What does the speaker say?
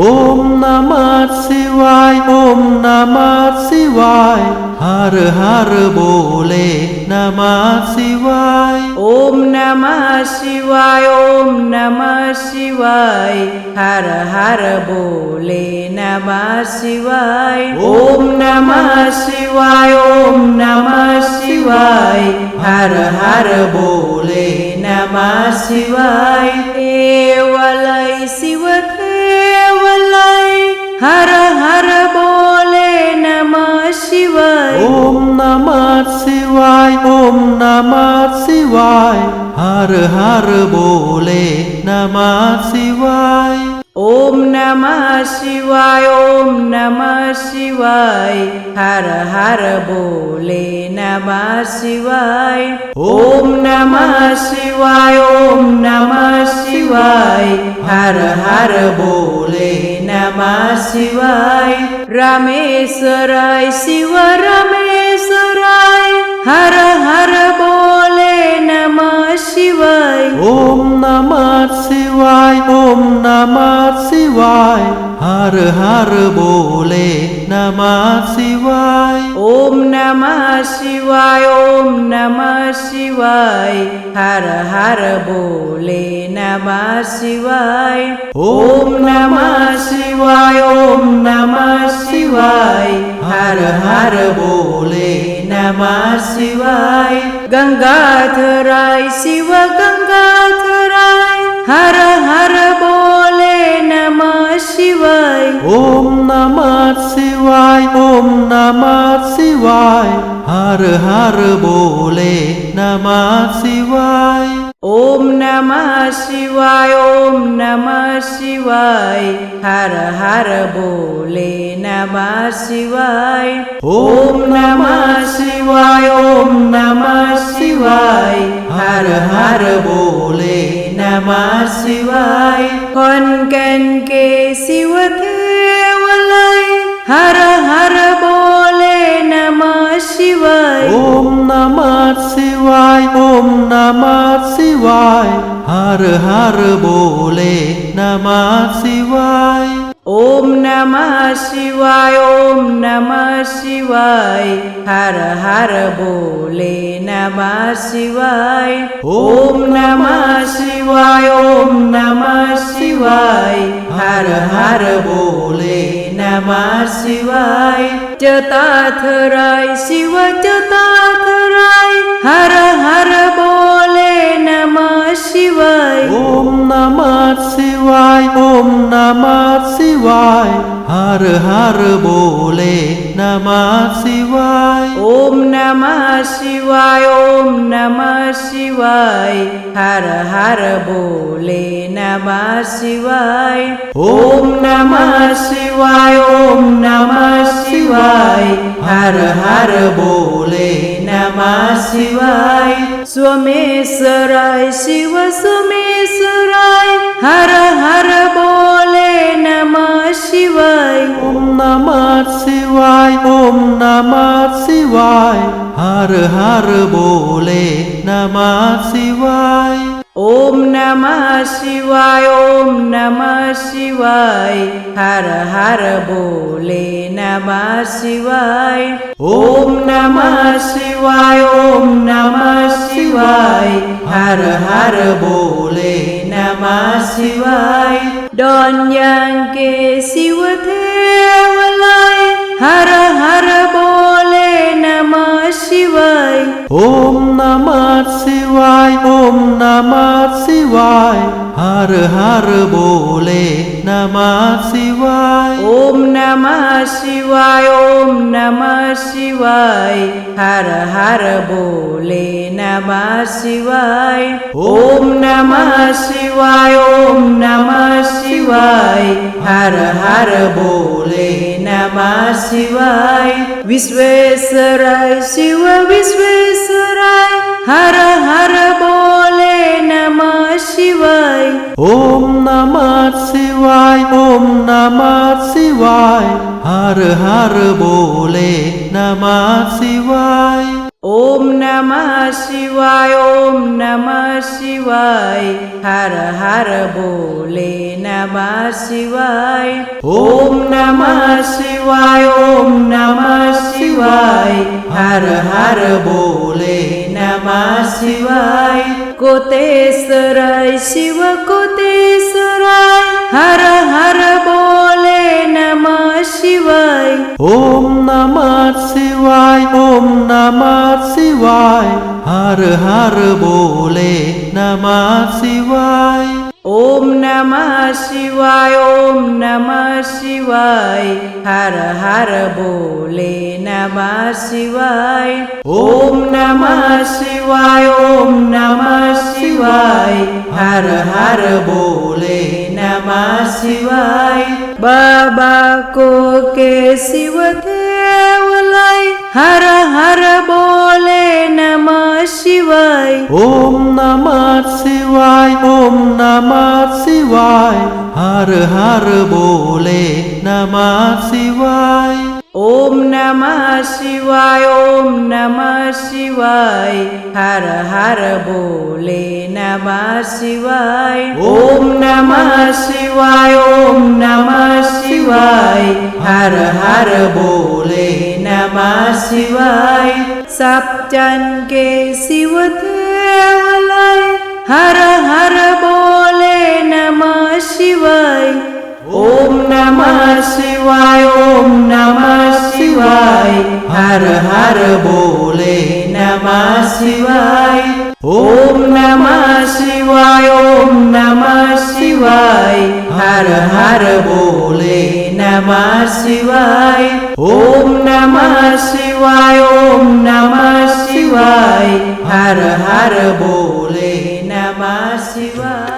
ओम नमः शिवाय ओम नमः शिवाय हर हर बोले नमः शिवाय ओम नमः शिवाय ओम नमः शिवाय हर हर बोले नमः शिवाय ओम नमः शिवाय ओम नमः शिवाय हर हर बोले नमः शिवाय केवलय शिव केवलय हर हर बोले नमः शिवाय ओम नमः शिवाय ओम नमः शिवाय हर हर बोले नमः शिवाय ओम नमः शिवाय ओम नमः शिवाय हर हर बोले नमः शिवाय ओम नमः शिवाय ओम नमः शिवाय हर हर बोले नमः शिवाय रामेश्वराय शिव रामेश्वराय हर हर बोले नमः शिवाय ओम नमः शिवाय ओम नमः शिवाय हर हर बोले नमः शिवाय ओम नमः शिवाय ओम नमः शिवाय हर हर बोले नमः शिवाय ओम नमः शिवाय ओम नमः शिवाय हर हर बोले नमः शिवाय गंगाधराय शिव गंगाधराय हर हर बोले नमः शिवाय ओम नमः शिवाय ओम नमः शिवाय हर हर बोले नमः शिवाय ओम नमः शिवाय ओम नमः शिवाय हर हर बोले नमः शिवाय ओम नमः शिवाय ओम नमः शिवाय हर हर बोले नमः शिवाय कनकन के शिव केवलय हर हर बोले नमः शिवाय ओम नमः शिवाय ओम नमः शिवाय हर हर बोले नमः शिवाय ओम नमः शिवाय ओम नमः शिवाय हर हर बोले नमः शिवाय ओम नमः शिवाय ओम नमः शिवाय हर हर बोले नमः शिवाय जटाधराय शिव जटाधराय हर हर बोले नमः शिवाय ओम नमः शिवाय ओम नमः शिवाय हर हर बोले नमः शिवाय ओम नमः शिवाय ओम नमः शिवाय हर हर बोले नमः शिवाय ओम नमः शिवाय ओम नमः शिवाय हर हर बोले नमः शिवाय सोमेश्वराय शिव सोमेश्वराय हर हर बोले नमः शिवाय ओम नमः शिवाय ओम नमः शिवाय हर हर बोले नमः शिवाय ओम नमः शिवाय ओम नमः शिवाय हर हर बोले नमः शिवाय ओम नमः शिवाय ओम नमः शिवाय हर हर बोले नमः शिवाय डोन्यांग के शिव देवलाय हर हर बोले नमः शिवाय ओम नमः शिवाय ओम नमः शिवाय हर हर बोले नमः शिवाय ओम नमः शिवाय ओम नमः शिवाय हर हर बोले नमः शिवाय ओम नमः शिवाय ओम नमः शिवाय हर हर बोले नमः शिवाय विश्वेश्वराय शिव विश्वेश्वराय हर हर बोले नमः शिवाय ओम नमः शिवाय ओम नमः शिवाय हर हर बोले नमः शिवाय ઓમ નમઃ શિવાય ઓમ નમઃ શિવાય હર હર બોલે નમઃ શિવાય ઓમ નમઃ શિવાય ઓમ નમઃ શિવાય હર હર બોલે નમઃ શિવાય કોટેશ્વરાય શિવ કોટેશ્વરાય હર હર બોલે નમઃ શિવાય ઓમ નમઃ શિવાય ઓમ નમઃ શિવાય હર હર બોલે નમઃ શિવાય ઓમ નમઃ શિવાય ઓમ નમઃ શિવાય હર હર બોલે નમઃ શિવાય ઓમ નમઃ શિવાય ઓમ નમઃ શિવાય હર હર બોલે નમઃ શિવાય બાબા કો કે શિવ દેવલાય હર હર બોલે નમઃ શિવાય ઓમ નમઃ શિવાય ઓમ નમઃ શિવાય હર હર બોલે નમઃ શિવાય ઓમ નમઃ શિવાય ઓમ નમઃ શિવાય હર હર બોલે નમઃ શિવાય ઓમ નમઃ શિવાય ઓમ નમઃ શિવાય હર હર બોલે નમઃ શિવાય સપ્તન કે શિવ દેવલાય હર હર બોલે નમઃ શિવાય ઓમ નમઃ શિવાય ઓમ નમઃ શિવાય હર હર બોલે નમઃ શિવાય ઓમ નમઃ શિવાય ઓમ નમઃ શિવાય હર હર બોલે નમઃ શિવાય ઓમ નમઃ શિવાય ઓમ નમઃ શિવાય હર હર બોલે નમઃ શિવાય